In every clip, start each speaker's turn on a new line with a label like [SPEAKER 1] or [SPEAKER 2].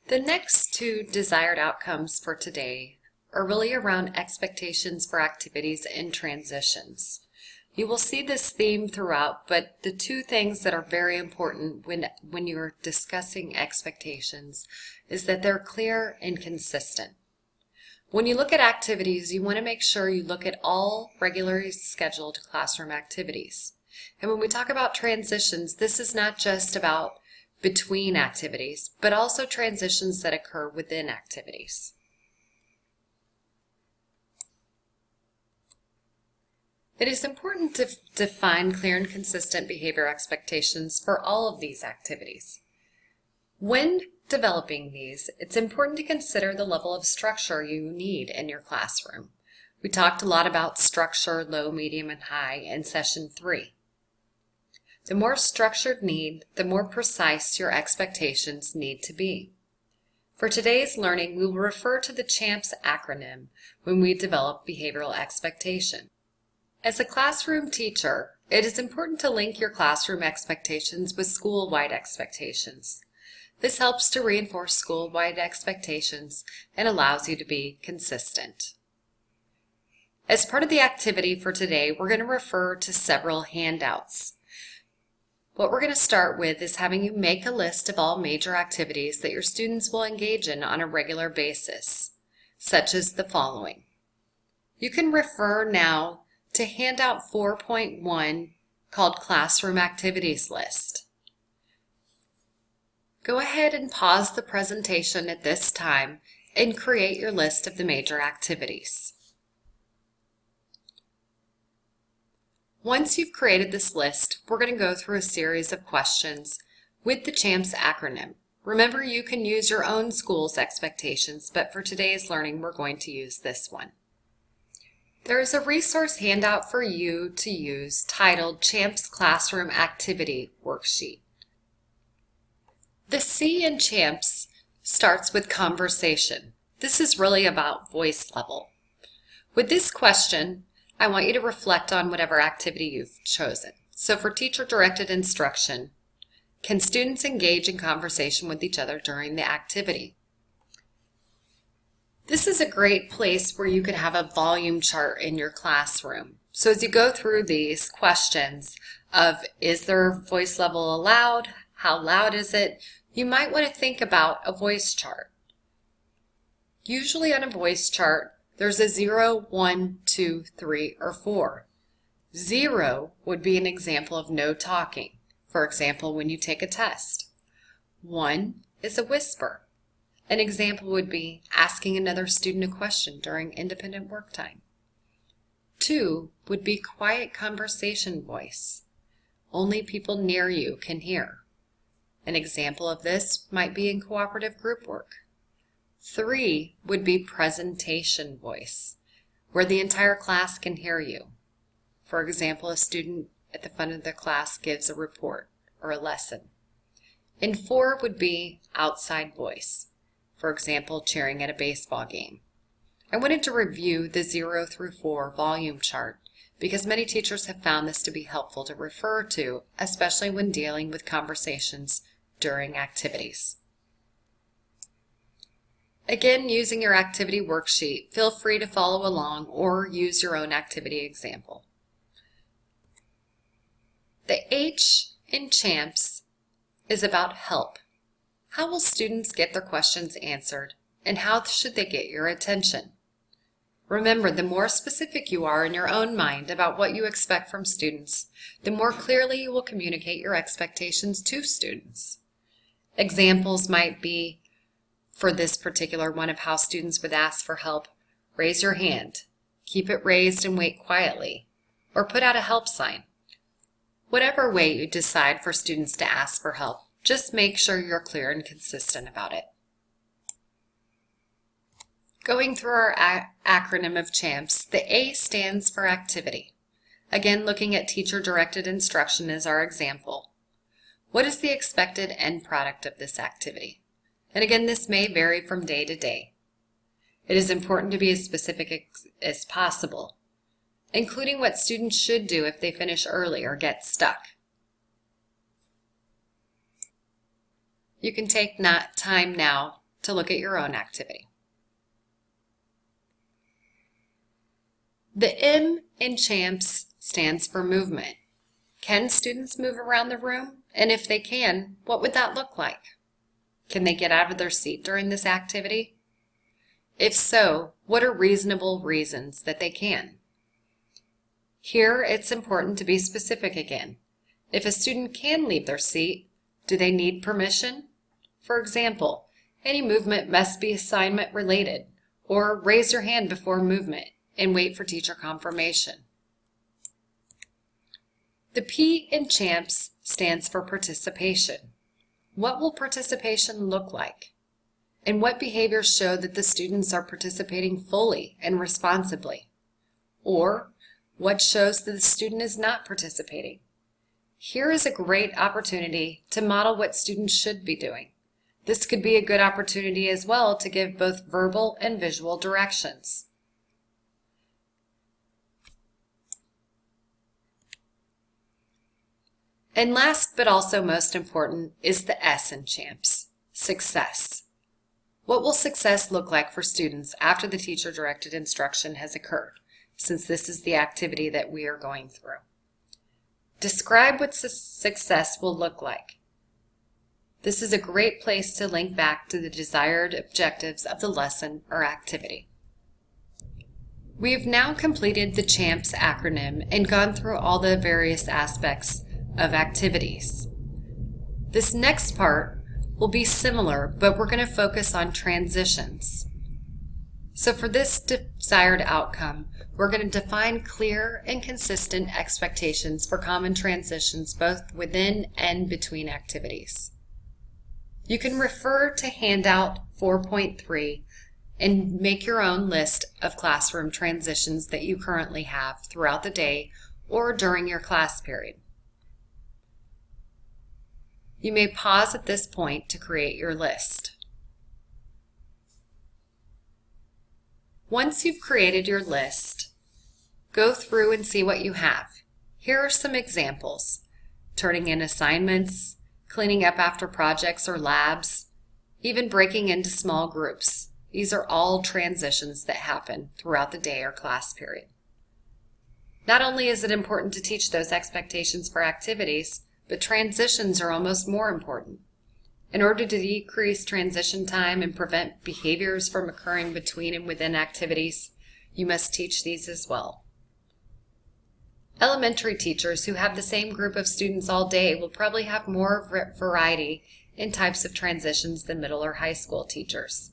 [SPEAKER 1] The next two desired outcomes for today are really around expectations for activities and transitions. You will see this theme throughout, but the two things that are very important when you're discussing expectations is that they're clear and consistent. When you look at activities, you want to make sure you look at all regularly scheduled classroom activities. And when we talk about transitions, this is not just about between activities, but also transitions that occur within activities. It is important to define clear and consistent behavior expectations for all of these activities. When developing these, it's important to consider the level of structure you need in your classroom. We talked a lot about structure, low, medium, and high in session 3. The more structured need, the more precise your expectations need to be. For today's learning, we will refer to the CHAMPS acronym when we develop behavioral expectation. As a classroom teacher, it is important to link your classroom expectations with school-wide expectations. This helps to reinforce school-wide expectations and allows you to be consistent. As part of the activity for today, we're going to refer to several handouts. What we're going to start with is having you make a list of all major activities that your students will engage in on a regular basis, such as the following. You can refer now to handout 4.1 called Classroom Activities List. Go ahead and pause the presentation at this time and create your list of the major activities. Once you've created this list, we're going to go through a series of questions with the CHAMPS acronym. Remember, you can use your own school's expectations, but for today's learning, we're going to use this one. There is a resource handout for you to use titled CHAMPS Classroom Activity Worksheet. The C in CHAMPS starts with conversation. This is really about voice level. With this question, I want you to reflect on whatever activity you've chosen. So for teacher-directed instruction, can students engage in conversation with each other during the activity? This is a great place where you could have a volume chart in your classroom. So as you go through these questions of, is their voice level allowed? How loud is it? You might want to think about a voice chart. Usually on a voice chart, there's a 0, 1, 2, 3, or 4. 0 would be an example of no talking. For example, when you take a test. 1 is a whisper. An example would be asking another student a question during independent work time. 2 would be quiet conversation voice. Only people near you can hear. An example of this might be in cooperative group work. 3 would be presentation voice, where the entire class can hear you. For example, a student at the front of the class gives a report or a lesson. And 4 would be outside voice. For example, cheering at a baseball game. I wanted to review the 0 through 4 volume chart because many teachers have found this to be helpful to refer to, especially when dealing with conversations during activities. Again, using your activity worksheet, feel free to follow along or use your own activity example. The H in CHAMPS is about help. How will students get their questions answered, and how should they get your attention? Remember, the more specific you are in your own mind about what you expect from students, the more clearly you will communicate your expectations to students. Examples might be, for this particular one of how students would ask for help, raise your hand, keep it raised and wait quietly, or put out a help sign. Whatever way you decide for students to ask for help, just make sure you're clear and consistent about it. Going through our acronym of CHAMPS, the A stands for activity. Again, looking at teacher-directed instruction as our example. What is the expected end product of this activity? And again, this may vary from day to day. It is important to be as specific as possible, including what students should do if they finish early or get stuck. You can take time now to look at your own activity. The M in CHAMPS stands for movement. Can students move around the room? And if they can, what would that look like? Can they get out of their seat during this activity? If so, what are reasonable reasons that they can? Here, it's important to be specific again. If a student can leave their seat, do they need permission? For example, any movement must be assignment related, or raise your hand before movement and wait for teacher confirmation. The P in CHAMPS stands for participation. What will participation look like? And what behaviors show that the students are participating fully and responsibly? Or what shows that the student is not participating? Here is a great opportunity to model what students should be doing. This could be a good opportunity as well to give both verbal and visual directions. And last but also most important is the S in CHAMPS, success. What will success look like for students after the teacher-directed instruction has occurred, since this is the activity that we are going through? Describe what success will look like. This is a great place to link back to the desired objectives of the lesson or activity. We have now completed the CHAMPS acronym and gone through all the various aspects of activities. This next part will be similar, but we're going to focus on transitions. So for this desired outcome, we're going to define clear and consistent expectations for common transitions both within and between activities. You can refer to handout 4.3 and make your own list of classroom transitions that you currently have throughout the day or during your class period. You may pause at this point to create your list. Once you've created your list, go through and see what you have. Here are some examples: turning in assignments, cleaning up after projects or labs, even breaking into small groups. These are all transitions that happen throughout the day or class period. Not only is it important to teach those expectations for activities, but transitions are almost more important. In order to decrease transition time and prevent behaviors from occurring between and within activities, you must teach these as well. Elementary teachers who have the same group of students all day will probably have more variety in types of transitions than middle or high school teachers.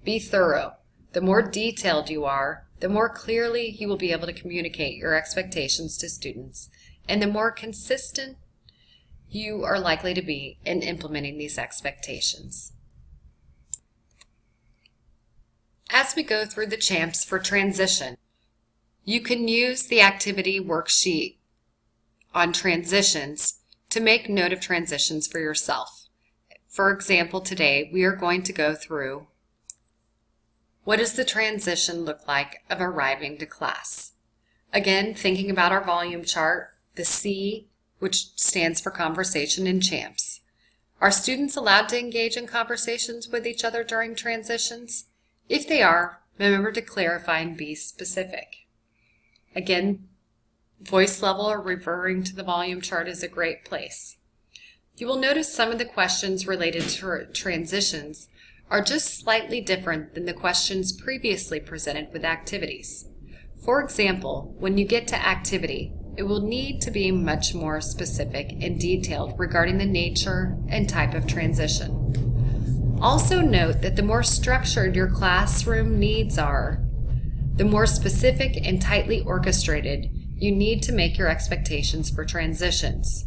[SPEAKER 1] Be thorough. The more detailed you are, the more clearly you will be able to communicate your expectations to students, and the more consistent you are likely to be in implementing these expectations. As we go through the CHAMPS for transition, you can use the activity worksheet on transitions to make note of transitions for yourself. For example, today we are going to go through what does the transition look like of arriving to class. Again, thinking about our volume chart, the C, which stands for conversation in CHAMPS. Are students allowed to engage in conversations with each other during transitions? If they are, remember to clarify and be specific. Again, voice level or referring to the volume chart is a great place. You will notice some of the questions related to transitions are just slightly different than the questions previously presented with activities. For example, when you get to activity, it will need to be much more specific and detailed regarding the nature and type of transition. Also note that the more structured your classroom needs are, the more specific and tightly orchestrated you need to make your expectations for transitions.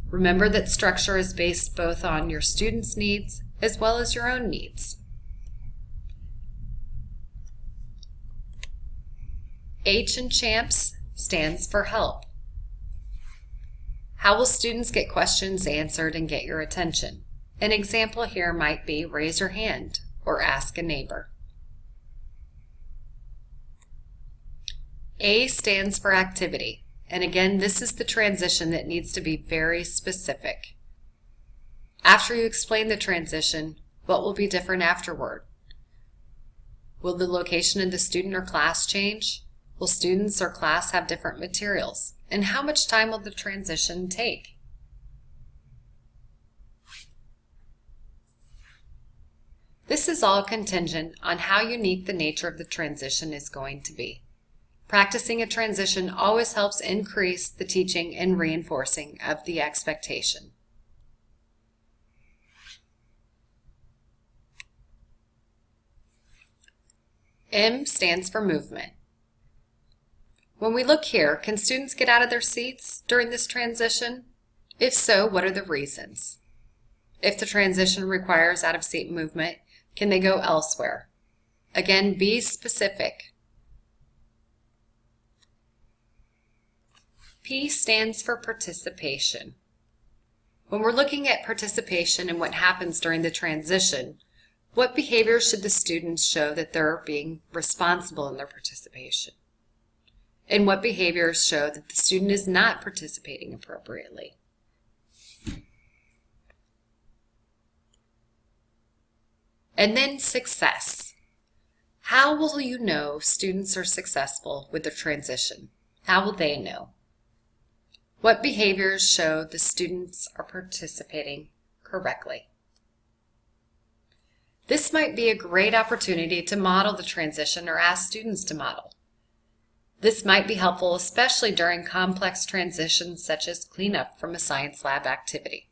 [SPEAKER 1] Remember that structure is based both on your students' needs as well as your own needs. H in CHAMPS stands for help. How will students get questions answered and get your attention? An example here might be raise your hand or ask a neighbor. A stands for activity, and again, this is the transition that needs to be very specific. After you explain the transition, What will be different afterward? Will the location of the student or class change? Will students or class have different materials? And how much time will the transition take? This is all contingent on how unique the nature of the transition is going to be. Practicing a transition always helps increase the teaching and reinforcing of the expectation. M stands for movement. When we look here, can students get out of their seats during this transition? If so, what are the reasons? If the transition requires out-of-seat movement, can they go elsewhere? Again, be specific. P stands for participation. When we're looking at participation and what happens during the transition, what behaviors should the students show that they're being responsible in their participation? And what behaviors show that the student is not participating appropriately? And then success. How will you know students are successful with the transition? How will they know? What behaviors show the students are participating correctly? This might be a great opportunity to model the transition or ask students to model. This might be helpful especially during complex transitions such as cleanup from a science lab activity.